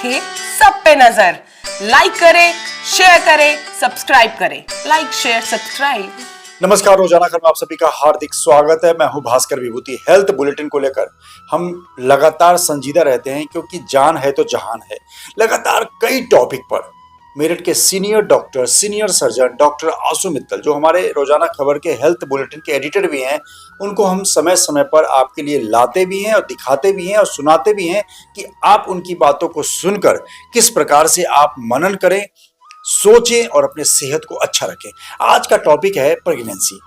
रखे सब पे नजर। लाइक करें, शेयर करें, सब्सक्राइब करें। Like, share, subscribe. नमस्कार, रोजाना खबर में आप सभी का हार्दिक स्वागत है। मैं हूं भास्कर विभूति। हेल्थ बुलेटिन को लेकर हम लगातार संजीदा रहते हैं क्योंकि जान है तो जहान है। लगातार कई टॉपिक पर मेरठ के senior doctor, senior surgeon doctor Ashu Mittal, जो हमारे रोजाना खबर के हेल्थ बुलेटिन के एडिटर भी हैं, उनको हम समय समय पर आपके लिए लाते भी हैं और दिखाते भी हैं और सुनाते भी हैं कि आप उनकी बातों को सुनकर किस प्रकार से आप मनन करें, सोचें और अपने सेहत को अच्छा रखें। आज का टॉपिक है प्रेगनेंसी।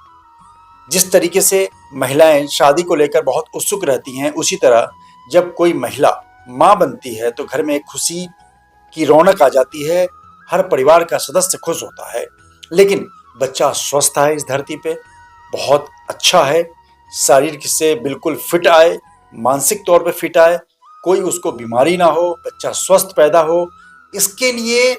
जिस तरीके से महिलाएं शादी को लेकर बहुत उत्सुक रहती हैं, उसी तरह जब कोई महिला मां बनती है तो घर में एक खुशी की रौनक आ जाती है। हर परिवार का सदस्य खुश होता है। लेकिन बच्चा स्वस्थ आए, इस धरती पे बहुत अच्छा है, शारीरिक से बिल्कुल फिट आए, मानसिक तौर पे फिट आए, कोई उसको बीमारी ना हो, बच्चा स्वस्थ पैदा हो, इसके लिए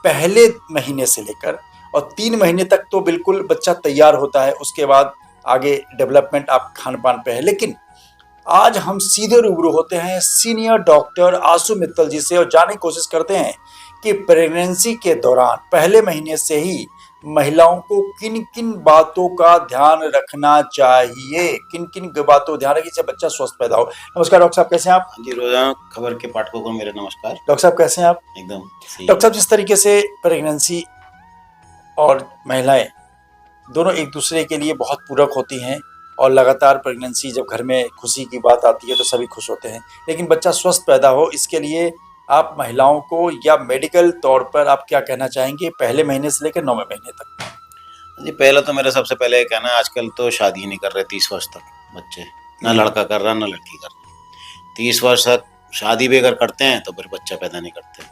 पहले महीने से लेकर और 3 महीने तक तो बिल्कुल बच्चा तैयार होता है। उसके बाद आगे डेवलपमेंट आप खान पान पे है। लेकिन आज हम सीधे रूबरू होते हैं सीनियर डॉक्टर आशु मित्तल जी से और जानने की कोशिश करते हैं कि प्रेगनेंसी के दौरान पहले महीने से ही महिलाओं को किन किन बातों का ध्यान रखना चाहिए, किन किन बातों का ध्यान रखिए जिससे बच्चा स्वस्थ पैदा हो। नमस्कार डॉक्टर साहब, कैसे हैं आप? जी, रोजाना खबर के पाठकों को मेरा नमस्कार। डॉक्टर साहब कैसे हैं आप? एकदम सही। डॉक्टर साहब, जिस तरीके से प्रेगनेंसी और महिलाएं दोनों एक दूसरे के लिए बहुत पूरक होती हैं और लगातार प्रेगनेंसी, जब घर में खुशी की बात आती है तो सभी खुश होते हैं, लेकिन बच्चा स्वस्थ पैदा हो, इसके लिए आप महिलाओं को या मेडिकल तौर पर आप क्या कहना चाहेंगे पहले महीने से लेकर 9वें महीने तक? जी, पहला तो मेरा सबसे पहले कहना है, आजकल तो शादी नहीं कर रहे 30 वर्ष तक बच्चे, ना लड़का कर रहा ना लड़की कर रही। 30 वर्ष तक शादी भी अगर करते हैं तो फिर बच्चा पैदा नहीं करते।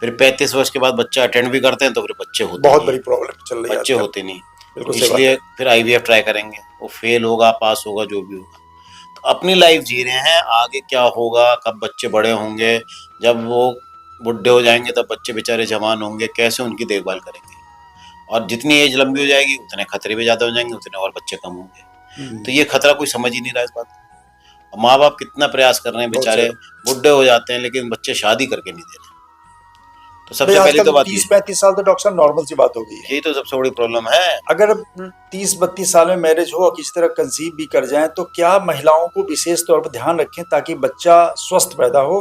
फिर 35 वर्ष के बाद बच्चा अटेंड भी करते हैं तो फिर बच्चे होते बहुत नहीं, बड़ी प्रॉब्लम चल रही है, बच्चे होते नहीं। बिल्कुल सही बात इसलिए है। फिर IVF ट्राई करेंगे, वो फेल होगा, पास होगा, जो भी होगा। तो अपनी लाइफ जी रहे हैं, आगे क्या होगा, कब बच्चे बड़े होंगे, जब वो बुढ़े हो जाएंगे तब बच्चे बेचारे जवान होंगे, कैसे उनकी देखभाल करेंगे। और जितनी एज लंबी हो जाएगी उतने खतरे भी ज्यादा हो जाएंगे, उतने और बच्चे कम होंगे। तो ये खतरा कोई समझ ही नहीं रहा इस बात को। माँ बाप कितना प्रयास कर रहे हैं, बेचारे बुढ़े हो जाते हैं लेकिन बच्चे शादी करके नहीं दे रहे। तो सबसे पहली तो बात 30-35 साल तो डॉक्टर साहब नॉर्मल सी बात हो गई है। यही तो सबसे बड़ी प्रॉब्लम है। अगर 30-32 साल में मैरिज हो और किसी तरह कंसीव भी कर जाएं तो क्या महिलाओं को विशेष तौर पर ध्यान रखें ताकि बच्चा स्वस्थ पैदा हो,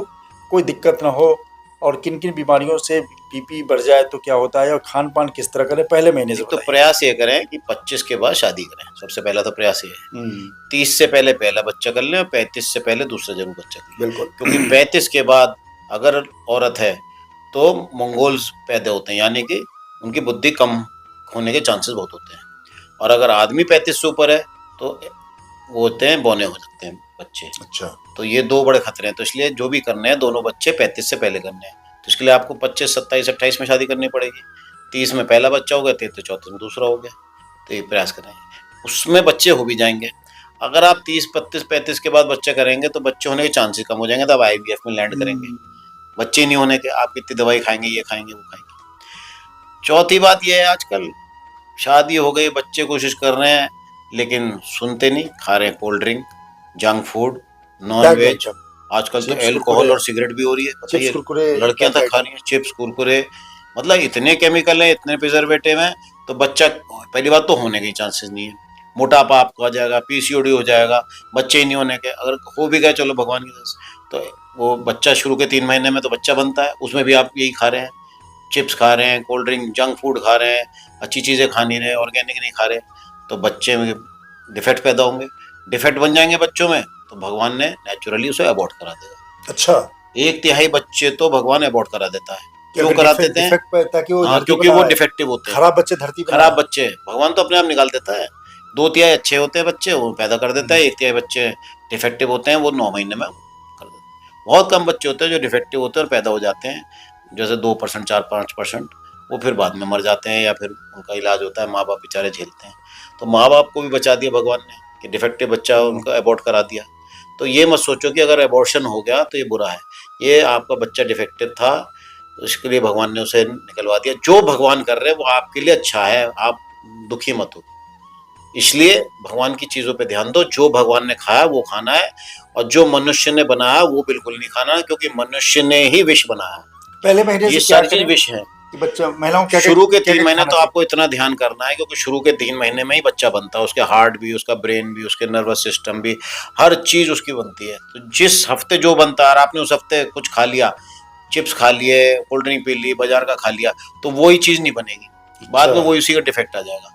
कोई दिक्कत ना हो, और किन किन बीमारियों से बीपी बढ़ जाए तो क्या होता है, और खान पान किस तरह करें पहले महीने से? तो प्रयास ये करें कि 25 के बाद शादी करें, सबसे पहला तो प्रयास ये है। 30 से पहले पहला बच्चा कर लें और 35 से पहले दूसरा जरूर बच्चा कर लें। बिल्कुल, क्योंकि 35 के बाद अगर औरत है तो मंगोल्स पैदा होते हैं, यानी कि उनकी बुद्धि कम होने के चांसेस बहुत होते हैं। और अगर आदमी 35 से ऊपर है तो वो होते हैं, बौने हो सकते हैं बच्चे। अच्छा, तो ये 2 बड़े खतरे हैं। तो इसलिए जो भी करने हैं दोनों बच्चे 35 से पहले करने हैं। तो इसके लिए आपको 25, 27, 28 में शादी करनी पड़ेगी। 30 में पहला बच्चा हो गया, 33, 34 में दूसरा हो गया। तो ये प्रयास करें, उसमें बच्चे हो भी जाएंगे। अगर आप 30, 32, 35 के बाद बच्चे करेंगे तो बच्चे होने के चांसेस कम हो जाएंगे, तब IVF में लैंड करेंगे। बच्चे नहीं होने के आप कितनी दवाई खाएंगे, ये खाएंगे वो खाएंगे। चौथी बात ये है, आजकल शादी हो गई, बच्चे कोशिश कर रहे हैं लेकिन सुनते नहीं, खा रहे हैं cold drink, junk food, non veg. आजकल तो अल्कोहल और सिगरेट भी हो रही है, चिप्स कुरकुरे लड़कियां तक खा रही हैं, चिप्स कुरकुरे। मतलब इतने केमिकल हैं, इतने प्रिजर्वेटिव हैं, तो बच्चा पहली बात तो होने के चांसेस नहीं है। मोटापा आपको आ जाएगा, PCOD हो जाएगा, बच्चे ही नहीं होने के। अगर हो भी गए चलो भगवान की तरफ से, तो वो बच्चा शुरू के 3 महीने में तो बच्चा बनता है, उसमें भी आप यही खा रहे हैं, चिप्स खा रहे हैं, कोल्ड ड्रिंक, जंक फूड खा रहे हैं, अच्छी चीज़ें खा नहीं रहे, ऑर्गेनिक नहीं खा रहे, तो बच्चे में डिफेक्ट पैदा होंगे। डिफेक्ट बन जाएंगे बच्चों में तो भगवान ने नेचुरली उसे अबॉर्ट करा देगा। अच्छा, 1/3 बच्चे तो भगवान अबॉर्ट करा देता है। क्यों करा देते हैं? ताकि वो क्योंकि वो डिफेक्टिव होते हैं, खराब बच्चे धरती पर, खराब बच्चे भगवान तो अपने आप निकाल देता है। 2/3 अच्छे होते हैं बच्चे, वो पैदा कर देता है। 1/3 बच्चे डिफेक्टिव होते हैं, वो 9 महीने में कर देते हैं। बहुत कम बच्चे होते हैं जो डिफेक्टिव होते हैं और पैदा हो जाते हैं, जैसे 2%, 4-5%, वो फिर बाद में मर जाते हैं या फिर उनका इलाज होता है, माँ बाप बेचारे झेलते हैं। तो माँ बाप को भी बचा दिया भगवान ने कि डिफेक्टिव बच्चा उनका अबॉर्ट करा दिया। तो ये मत सोचो कि अगर अबॉर्शन हो गया तो ये बुरा है। ये आपका बच्चा डिफेक्टिव था, तो इसके लिए भगवान ने उसे निकलवा दिया। जो भगवान कर रहे हैं वो आपके लिए अच्छा है, आप दुखी मत हो। इसलिए भगवान की चीजों पे ध्यान दो, जो भगवान ने खाया वो खाना है, और जो मनुष्य ने बनाया वो बिल्कुल नहीं खाना है, क्योंकि मनुष्य ने ही विष बनाया। पहले महीने ये से क्या सारी चीज करें विष है। कि बच्चा महिलाओं क्या शुरू के 3 महीने खाना तो चाहिए? आपको इतना ध्यान करना है, क्योंकि शुरू के 3 महीने में ही बच्चा बनता है, उसके हार्ट भी, उसका ब्रेन भी, उसके नर्वस सिस्टम भी, हर चीज उसकी बनती है। तो जिस हफ्ते जो बनता है और आपने उस हफ्ते कुछ खा लिया, चिप्स खा लिए, कोल्ड ड्रिंक पी ली, बाजार का खा लिया, तो वही चीज नहीं बनेगी, बाद में वही उसी का डिफेक्ट आ जाएगा।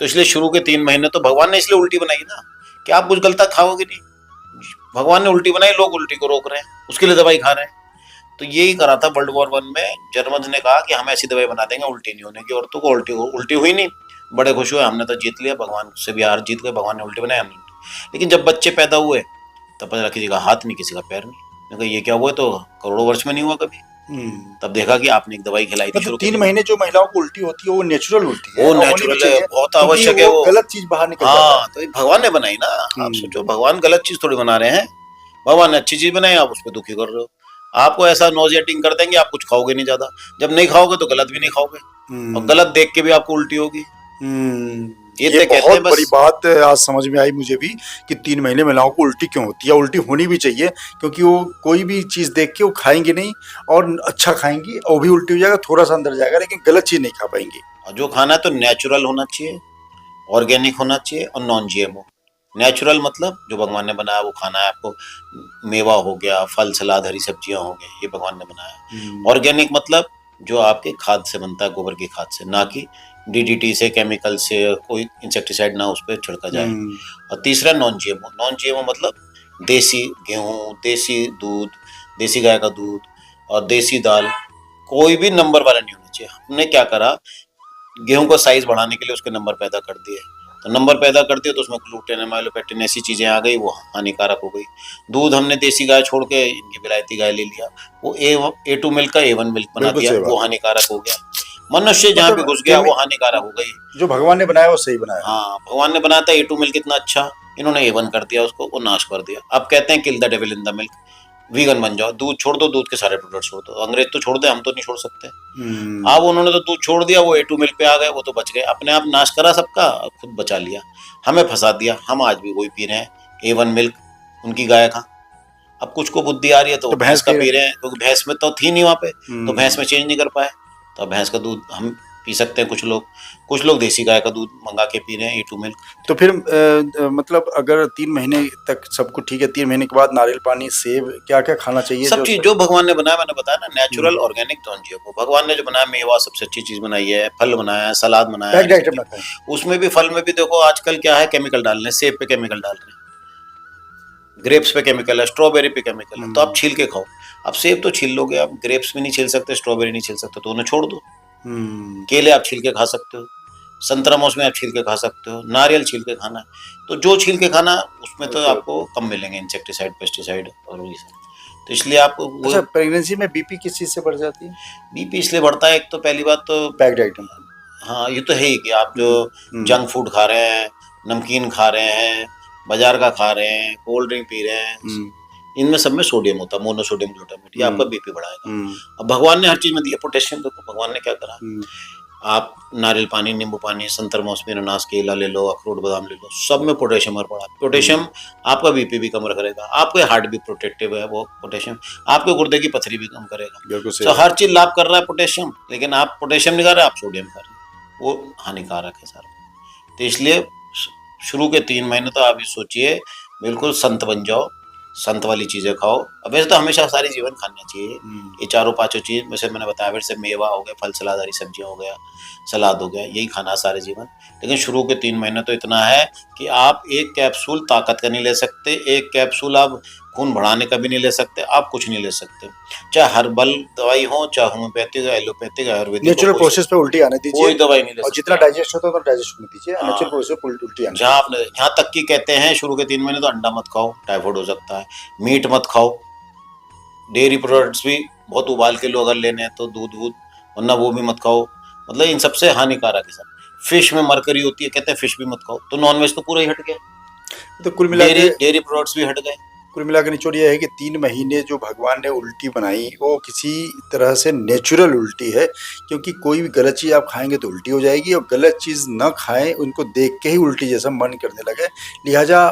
तो इसलिए शुरू के 3 महीने तो भगवान ने इसलिए उल्टी बनाई ना, कि आप कुछ गलत खाओगे नहीं। भगवान ने उल्टी बनाई, लोग उल्टी को रोक रहे हैं, उसके लिए दवाई खा रहे हैं। तो यही करा था वर्ल्ड वॉर 1 में, जर्मन ने कहा कि हम ऐसी दवाई बना देंगे उल्टी नहीं होने की। औरतों को उल्टी हुई नहीं, बड़े खुश हुए, हमने तो जीत लिया, भगवान से भी हार जीत गए, भगवान ने उल्टी बनाई, हमने उल्टी। लेकिन जब बच्चे पैदा हुए तब पता किसी का हाथ नहीं, किसी का पैर नहीं, क्योंकि ये क्या हुआ, तो करोड़ों वर्ष में नहीं हुआ कभी। तब देखा कि आपने एक दवाई खिलाई थी शुरू मतलब के 3 महीने जो महिलाओं को उल्टी होती है वो नेचुरल उल्टी है, वो और होनी भी नेचुरल है, चाहिए, बहुत क्योंकि आवश्यक है वो। गलत चीज बाहर निकल जाता हाँ, तो ये भगवान ने बनाई ना। आप सोचो, भगवान गलत चीज थोड़ी बना रहे हैं, भगवान ने अच्छी चीज बनाई, आप उस पर दुखी कर रहे हो। आपको ऐसा नोजिएटिंग कर देंगे, आप कुछ खाओगे नहीं ज्यादा, जब नहीं खाओगे तो गलत भी नहीं खाओगे, है। और गलत देख के भी आपको उल्टी होगी। ये तो कहते बहुत हैं बस। बड़ी बात आज समझ में आई मुझे भी कि 3 महीने महिलाओं को उल्टी क्यों होती है। उल्टी होनी भी चाहिए, क्योंकि वो कोई भी चीज देख के वो खाएंगे नहीं, और अच्छा खाएंगी और भी उल्टी हो जाएगा, थोड़ा सा अंदर जाएगा, लेकिन गलत चीज नहीं खा पाएंगी। और जो खाना है तो नेचुरल होना चाहिए, ऑर्गेनिक होना चाहिए, और नॉन जीएमओ। नेचुरल मतलब जो भगवान ने बनाया वो खाना है आपको, मेवा हो गया, फल सलाद, हरी सब्जियां हो गई, ये भगवान ने बनाया। ऑर्गेनिक मतलब जो आपके खाद से बनता है, गोबर की खाद से, ना कि डीडीटी से, केमिकल से, कोई इंसेक्टिसाइड ना उस पर छिड़का जाए। और तीसरा नॉन जीएमओ। नॉन जीएमओ मतलब देसी गेहूं, देसी दूध, देसी गाय का दूध और देसी दाल, कोई भी नंबर वाला नहीं होना चाहिए। हमने क्या करा, गेहूं का साइज बढ़ाने के लिए उसके नंबर पैदा कर दिए, तो नंबर पैदा कर दिए तो उसमें ग्लूटेन, एमाइलोपेक्टिन, ऐसी चीजें आ गई, वो हानिकारक हो गई। दूध हमने देसी गाय छोड़ के इनकी विलायती गाय ले लिया, वो A2 मिल्क का A1 मिल्क बना बिल्कुल दिया, सही बात। वो हानिकारक हो गया। मनुष्य जहाँ भी मतलब घुस गया वो हानिकारक हो गई। जो भगवान ने बनाया वो सही बनाया। हाँ, भगवान ने बनाया था A2 मिल्क इतना अच्छा, इन्होंने A1 कर दिया उसको, वो नाश कर दिया। अब कहते हैं kill the devil in the milk, vegan बन जाओ, दूध छोड़ दो, दूध के सारे प्रोडक्ट छोड़ दो। अंग्रेज तो छोड़ दे, हम तो नहीं छोड़ सकते। अब उन्होंने तो दूध छोड़ दिया, वो A2 मिल्क पे आ गए, वो तो बच गए, अपने आप नाश करा सबका, खुद बचा लिया, हमें फंसा दिया। हम आज भी वही पी रहे हैं, A1 मिल्क, उनकी गाय का। अब कुछ को बुद्धि आ रही है तो भैंस का पी रहे हैं, क्योंकि भैंस में तो थी नहीं वहां पे, तो भैंस में चेंज नहीं कर पाए, तो भैंस का दूध हम पी सकते हैं। कुछ लोग देसी गाय का दूध मंगा के पी रहे हैं, A2 मिल्क। तो फिर मतलब अगर 3 महीने तक सब कुछ ठीक है, 3 महीने के बाद नारियल पानी, सेब, क्या क्या खाना चाहिए? सब चीज जो भगवान ने बनाया, मैंने बताया ना, नेचुरल, ऑर्गेनिक, नॉन जीएमओ। भगवान ने जो बनाया, मेवा सबसे अच्छी चीज बनाई है, फल बनाया है, सलाद बनाया है, उसमें भी, फल में भी देखो आजकल क्या है, केमिकल डाल रहे हैं। सेब पे केमिकल डाल रहे हैं, ग्रेप्स पे केमिकल है, स्ट्रॉबेरी पे केमिकल है, तो आप छील के खाओ। अब सेब तो छील लोगे, आप ग्रेप्स भी नहीं छील सकते, स्ट्रॉबेरी नहीं छील सकते, तो उन्हें छोड़ दो। केले आप छील के खा सकते हो, संतरा मौसमी आप छील के खा सकते हो, नारियल छील के खाना है। तो जो छील के खाना उसमें तो आपको कम मिलेंगे इंसेक्टिसाइड, पेस्टिसाइड और ये सब। तो इसलिए आपको अच्छा, प्रेगनेंसी में बीपी किस चीज से बढ़ जाती है? बीपी इसलिए बढ़ता है, एक तो पहली बात तो पैक्ड आइटम। हाँ, ये तो है ही कि आप जो जंक फूड खा रहे हैं, नमकीन खा रहे हैं, बाजार का खा रहे हैं, कोल्ड ड्रिंक पी रहे हैं, इनमें सब में सोडियम होता है, मोनोसोडियम ग्लूटामेट, ये आपका बीपी बढ़ाएगा। अब भगवान ने हर चीज में दिया पोटेशियम, देखो भगवान ने क्या करा, आप नारियल पानी, नींबू पानी, संतर मौसमी, अनानास, केला ले लो, अखरोट बादाम ले लो, सब में पोटेशियम और पड़ा। पोटेशियम आपका बीपी भी कम करेगा, आपके हार्ट भी प्रोटेक्टिव है वो पोटेशियम, आपके गुर्दे की पथरी भी कम करेगा। तो हर चीज लाभ कर रहा है पोटेशियम, लेकिन आप पोटेशियम नहीं खा रहे, आप सोडियम खा रहे हैं, वो हानिकारक है सारा। तो इसलिए शुरू के 3 महीने तो आप ये सोचिए, बिल्कुल संत बन जाओ, संत वाली चीजें खाओ। अब वैसे तो हमेशा सारी जीवन खाना चाहिए, ये चारों पांचों चीज, वैसे मैंने बताया, फिर से मेवा हो गया, फल सलाद, हरी सब्जियां हो गया, सलाद हो गया, यही खाना सारे जीवन। लेकिन शुरू के 3 महीने तो इतना है कि आप एक कैप्सूल ताकत का नहीं ले सकते, एक कैप्सूल आप खून बढ़ाने का भी नहीं ले सकते, आप कुछ नहीं ले सकते, चाहे हर्बल दवाई हो, चाहे homeopathic, allopathic, Ayurvedic, natural process पे उल्टी आने दीजिए, कोई दवाई नहीं ले और सकते। जितना डाइजेस्ट होता है उतना डाइजेस्ट होने दीजिए, नेचुरल प्रोसेस पे उल्टी आने। जहाँ आपने, यहाँ तक कि कहते हैं शुरू के 3 महीने तो अंडा मत खाओ, टाइफाइड हो सकता है, मीट मत खाओ, डेयरी प्रोडक्ट्स भी बहुत उबाल के लो अगर लेने हैं तो, दूध, वरना वो भी मत खाओ, मतलब इन सबसे हानिकारक है सब। फिश में मरकरी होती है, कहते हैं फिश भी मत खाओ, तो नॉनवेज तो पूरा ही हट गया, तो कुल मिला के डेयरी प्रोडक्ट्स भी हट गए। कुल मिलाकर निचोड़ यह है कि 3 महीने जो भगवान ने उल्टी बनाई वो किसी तरह से नेचुरल उल्टी है, क्योंकि कोई भी गलत चीज़ आप खाएंगे तो उल्टी हो जाएगी, और गलत चीज़ न खाएं उनको देख के ही उल्टी जैसा मन करने लगे। लिहाजा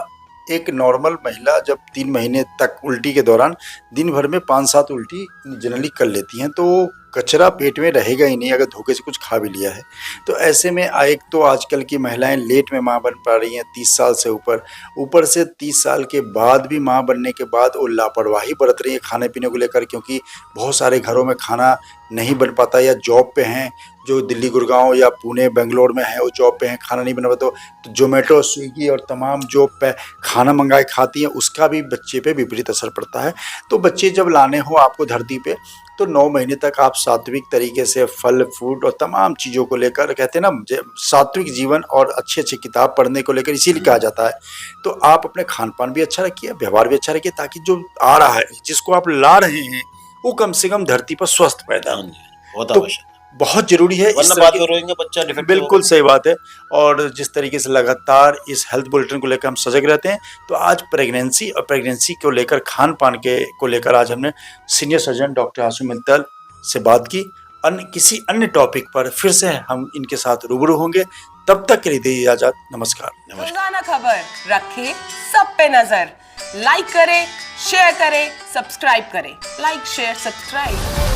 एक नॉर्मल महिला जब 3 महीने तक उल्टी के दौरान दिन भर में 5-7 उल्टी जनरली कर लेती हैं, तो कचरा पेट में रहेगा ही नहीं अगर धोखे से कुछ खा भी लिया है। तो ऐसे में एक तो आजकल की महिलाएं लेट में माँ बन पा रही हैं 30 साल से ऊपर से 30 साल के बाद भी माँ बनने के बाद वो लापरवाही बरत रही है खाने पीने को लेकर, क्योंकि बहुत सारे घरों में खाना नहीं बन पाता, या जॉब पे हैं जो दिल्ली गुड़गांव या पुणे बेंगलोर में है वो जॉब पे हैं, खाना नहीं बना पाता, तो जोमेटो स्विगी और तमाम जो पे खाना मंगाए खाती हैं उसका भी बच्चे पे विपरीत असर पड़ता है। तो बच्चे जब लाने हो आपको धरती पे तो 9 महीने तक आप सात्विक तरीके से फल फ्रूट और तमाम चीज़ों को लेकर, कहते हैं ना सात्विक जीवन और अच्छे किताब पढ़ने को लेकर इसीलिए कहा जाता है। तो आप अपने खान पान भी अच्छा रखिए, व्यवहार भी अच्छा रखिए, ताकि जो आ रहा है जिसको आप ला रहे हैं वो कम से कम धरती पर स्वस्थ पैदा हो। बहुत तो आवश्यक, बहुत जरूरी है वरना बाद में रोएंगे बच्चा डिफेक्ट। बिल्कुल सही बात है। और जिस तरीके से लगातार इस हेल्थ बुलेटिन को लेकर हम सजग रहते हैं, तो आज प्रेगनेंसी को लेकर खान पान को लेकर आज हमने senior surgeon doctor Ashu Mittal से बात की। किसी अन्य टॉपिक पर फिर से हम इनके साथ रूबरू होंगे, तब तक के लिए दीजिए इजाजत। नमस्कार। रोजाना खबर रखे सब पे नजर, लाइक करें, शेयर करें, सब्सक्राइब करें। Like share subscribe.